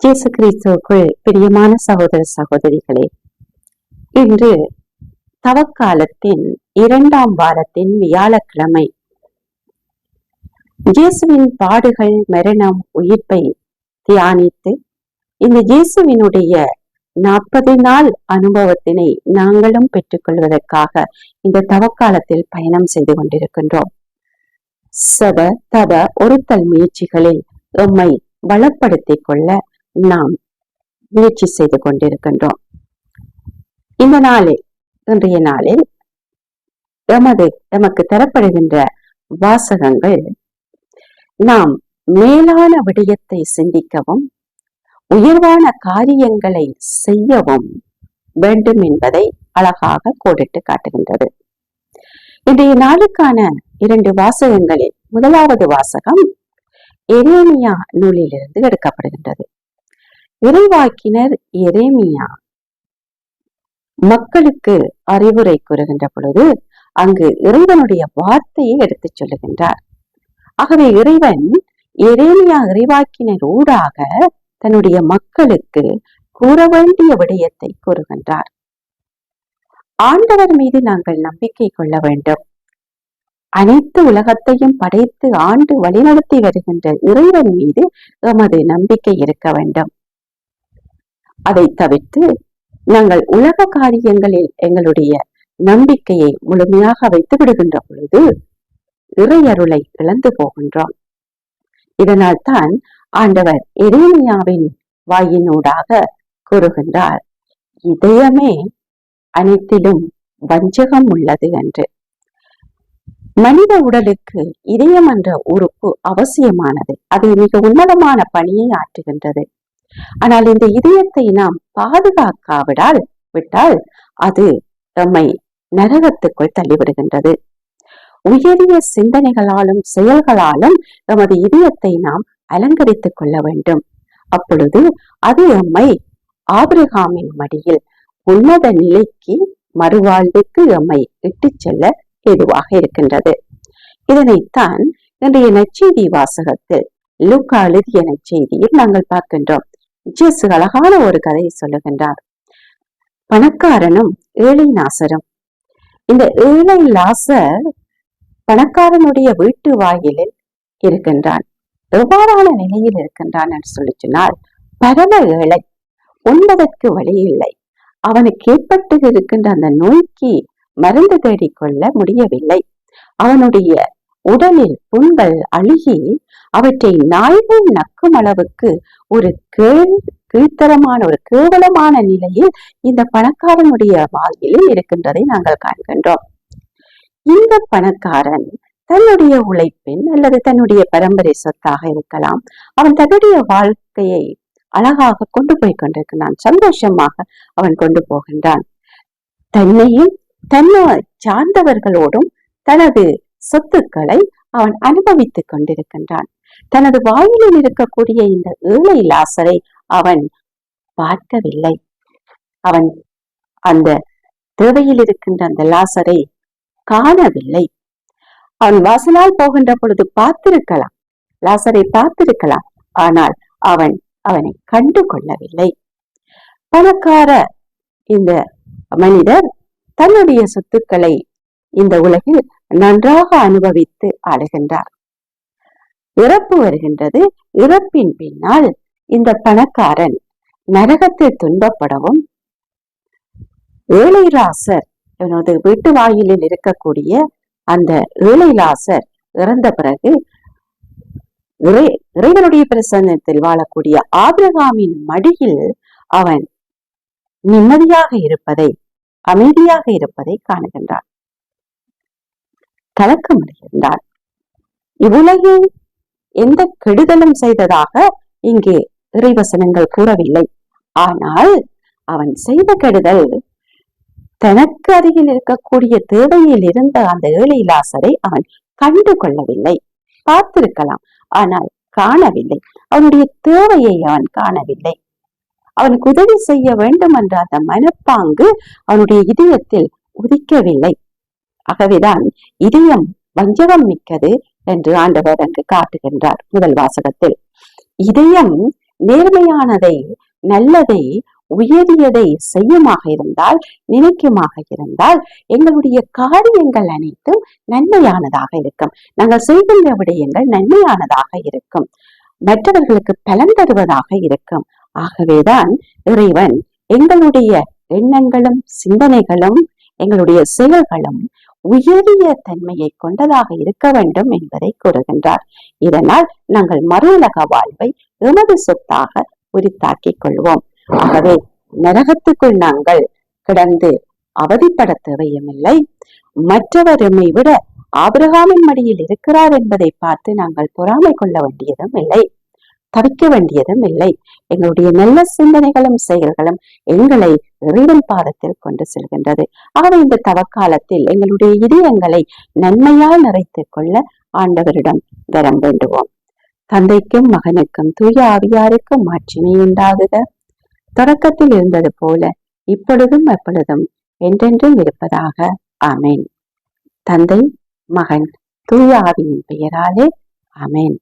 இயேசு கிறிஸ்துவுக்குள் பிரியமான சகோதர சகோதரிகளே, இன்று தவக்காலத்தின் 2ஆம் வாரத்தின் வியாழக்கிழமை. இயேசுவின் பாடுகள், மரணம், உயிர்ப்பை தியானித்து இந்த இயேசுவினுடைய 40 நாள் அனுபவத்தினை நாங்களும் பெற்றுக்கொள்வதற்காக இந்த தவக்காலத்தில் பயணம் செய்து கொண்டிருக்கின்றோம். சப தவ ஒருத்தல் முயற்சிகளில் எம்மை பலப்படுத்திக் கொள்ள நாம் முயற்சி செய்து கொண்டிருக்கின்றோம். இந்த நாளில், இன்றைய நாளில் எமக்கு தரப்படுகின்ற வாசகங்கள் நாம் மேலான விடயத்தை சிந்திக்கவும் உயர்வான காரியங்களை செய்யவும் வேண்டும் என்பதை அழகாக கோடிட்டு காட்டுகின்றது. இன்றைய நாளுக்கான 2 வாசகங்களில் முதலாவது வாசகம் எரேமியா நூலிலிருந்து எடுக்கப்படுகின்றது. இறைவாக்கினர் எரேமியா மக்களுக்கு அறிவுரை கூறுகின்ற பொழுது அங்கு இறைவனுடைய வார்த்தையை எடுத்துச் சொல்லுகின்றார். ஆகவே இறைவன் எரேமியா இறைவாக்கினர் ஊடாக தன்னுடைய மக்களுக்கு கூற வேண்டிய விடயத்தை கூறுகின்றார். ஆண்டவர் மீது நாங்கள் நம்பிக்கை கொள்ள வேண்டும். அனைத்து உலகத்தையும் படைத்து ஆண்டு வழிநடத்தி வருகின்ற இறைவன் மீது எமது நம்பிக்கை இருக்க வேண்டும். அதை தவிர்த்து நாங்கள் உலக காரியங்களில் எங்களுடைய நம்பிக்கையை முழுமையாக வைத்து விடுகின்ற பொழுது இறையருளை இழந்து போகின்றோம். இதனால் தான் ஆண்டவர் எரேமியாவின் வாயினூடாக கூறுகின்றார், இதயமே அனைத்திலும் வஞ்சகம் உள்ளது என்று. மனித உடலுக்கு இதயம் என்ற உறுப்பு அவசியமானது. அது மிக உன்னதமான பணியை ஆற்றுகின்றது. ஆனால் இந்த இதயத்தை நாம் பாதுகாக்காவிட்டால் அது நம்மை நரகத்துக்குள் தள்ளிவிடுகின்றது. உயரிய சிந்தனைகளாலும் செயல்களாலும் நமது இதயத்தை நாம் அலங்கரித்துக் கொள்ள வேண்டும். அப்பொழுது அது நம்மை ஆபிரகாமின் மடியில் உன்னத நிலைக்கு மறுவாழ்வுக்கு நம்மை இட்டுச் செல்ல ஏதுவாக இருக்கின்றது. இதனைத்தான் இன்றைய நற்செய்தி வாசகத்தில் லூக்கா எழுதிய நற்செய்தியில் நாங்கள் பார்க்கின்றோம். இயேசு அழகான ஒரு கதையை சொல்லுகின்றார். பணக்காரனும் ஏழை லாசரும். இந்த ஏழை லாசர் பணக்காரனுடைய வீட்டு வாயிலில் இருக்கின்றான். எவ்வாறான நிலையில் இருக்கின்றான் என்று சொன்னால், பரம ஏழை, உண்பதற்கு வழி இல்லை. அவனுக்கு ஏற்பட்டு இருக்கின்ற அந்த நோய்க்கு மருந்து தேடிக்கொள்ள முடியவில்லை. அவனுடைய உடலில் புண்கள் அழுகி அவற்றை நாய்கள் நக்கும் அளவுக்கு ஒரு கீழ்த்தரமான ஒரு கேவலமான நிலையில் இந்த பணக்காரனுடைய வாழ்வில் இருக்கின்றதை நாங்கள் காண்கின்றோம். இந்த பணக்காரன் தன்னுடைய உழைப்பின் அல்லது தன்னுடைய பரம்பரை சொத்தாக இருக்கலாம், அவன் தன்னுடைய வாழ்க்கையை அழகாக கொண்டு போய் கொண்டிருக்கிறான். சந்தோஷமாக அவன் கொண்டு போகின்றான். தன்னையும் தன்னை சார்ந்தவர்களோடும் தனது சொத்துக்களை அவன் அனுபவித்துக் கொண்டிருக்கின்றான். தனது வாயிலில் இருக்கக்கூடிய இந்த ஏழை லாசரை அவன் பார்க்கவில்லை. அவன் அந்த தேவையில் இருக்கின்ற அந்த லாசரை காணவில்லை. அவன் வாசலால் போகின்ற பொழுது பார்த்திருக்கலாம், லாசரை பார்த்திருக்கலாம். ஆனால் அவன் அவனை கண்டு கொள்ளவில்லை. பணக்கார இந்த மனிதர் தன்னுடைய சொத்துக்களை இந்த உலகில் நன்றாக அனுபவித்து ஆளுகின்றார். இறப்பு வருகின்றது. இறப்பின் பின்னால் இந்த பணக்காரன் நரகத்தில் துன்பப்படவும், ஏழை லாசர் இவனது வீட்டு வாயிலில் இருக்கக்கூடிய அந்த ஏழை லாசர் இறந்த பிறகு இறைவனுடைய பிரசன்னத்தில் வாழக்கூடிய ஆபிரகாமின் மடியில் அவன் நிம்மதியாக இருப்பதை, அமைதியாக இருப்பதை காணுகின்றான். கலக்கமடைகின்றான். இவ்வுலகில் எந்த கெடுதலும் செய்ததாக இங்கு இறைவசனங்கள் கூறவில்லை. ஆனால் அவன் செய்த கெடுதல் தனக்கு அருகில் இருக்கக்கூடிய தேவையில் இருந்த அந்த ஏழை லாசரை அவன் கண்டு கொள்ளவில்லை. பார்த்திருக்கலாம், ஆனால் காணவில்லை. அவனுடைய தேவையை அவன் காணவில்லை. அவனுக்கு உதவி செய்ய வேண்டும் என்ற அந்த மனப்பாங்கு அவனுடைய இதயத்தில் உதிக்கவில்லை. ஆகவேதான் இதயம் வஞ்சகம் மிக்கது என்று ஆண்டவர் அங்கு காட்டுகின்றார். முதல் வாசகத்தில் இதயம் நேர்மையானதை, நல்லதை, உயரியதை செய்யுமாக இருந்தால், நினைக்குமாக இருந்தால், எங்களுடைய காரியங்கள் அனைத்தும் நன்மையானதாக இருக்கும். நாங்கள் செய்கின்ற விடயங்கள் நன்மையானதாக இருக்கும், மற்றவர்களுக்கு பலன் தருவதாக இருக்கும். ஆகவேதான் இறைவன் எங்களுடைய எண்ணங்களும் சிந்தனைகளும் எங்களுடைய செயல்களும் உயரிய தன்மையை கொண்டதாக இருக்க வேண்டும் என்பதை கூறுகின்றார். இதனால் நாங்கள் மறுஉலக வாழ்வை எமது சொத்தாக உரித்தாக்கிக் கொள்வோம். ஆகவே நரகத்துக்குள் நாங்கள் கிடந்து அவதிப்பட தேவையுமில்லை. மற்றவர் எம்மை விட ஆபிரகாமின் மடியில் இருக்கிறார் என்பதை பார்த்து நாங்கள் பொறாமை கொள்ள வேண்டியதும் இல்லை, தவிக்க வேண்டியதும் இல்லை. எங்களுடைய நல்ல சிந்தனைகளும் செயல்களும் எங்களை இறைவன் பாதத்தில் கொண்டு செல்கின்றது. ஆகவே இந்த தவக்காலத்தில் எங்களுடைய இதயங்களை நன்மையால் நிறைத்துக் கொள்ள ஆண்டவரிடம் வரம் வேண்டுவோம். தந்தைக்கும் மகனுக்கும் தூய ஆவியாருக்கும் மாட்சிமை உண்டாகுக. தொடக்கத்தில் இருந்தது போல இப்பொழுதும் எப்பொழுதும் என்றென்றும் இருப்பதாக. ஆமேன். தந்தை, மகன், தூய ஆவியின் பெயராலே ஆமேன்.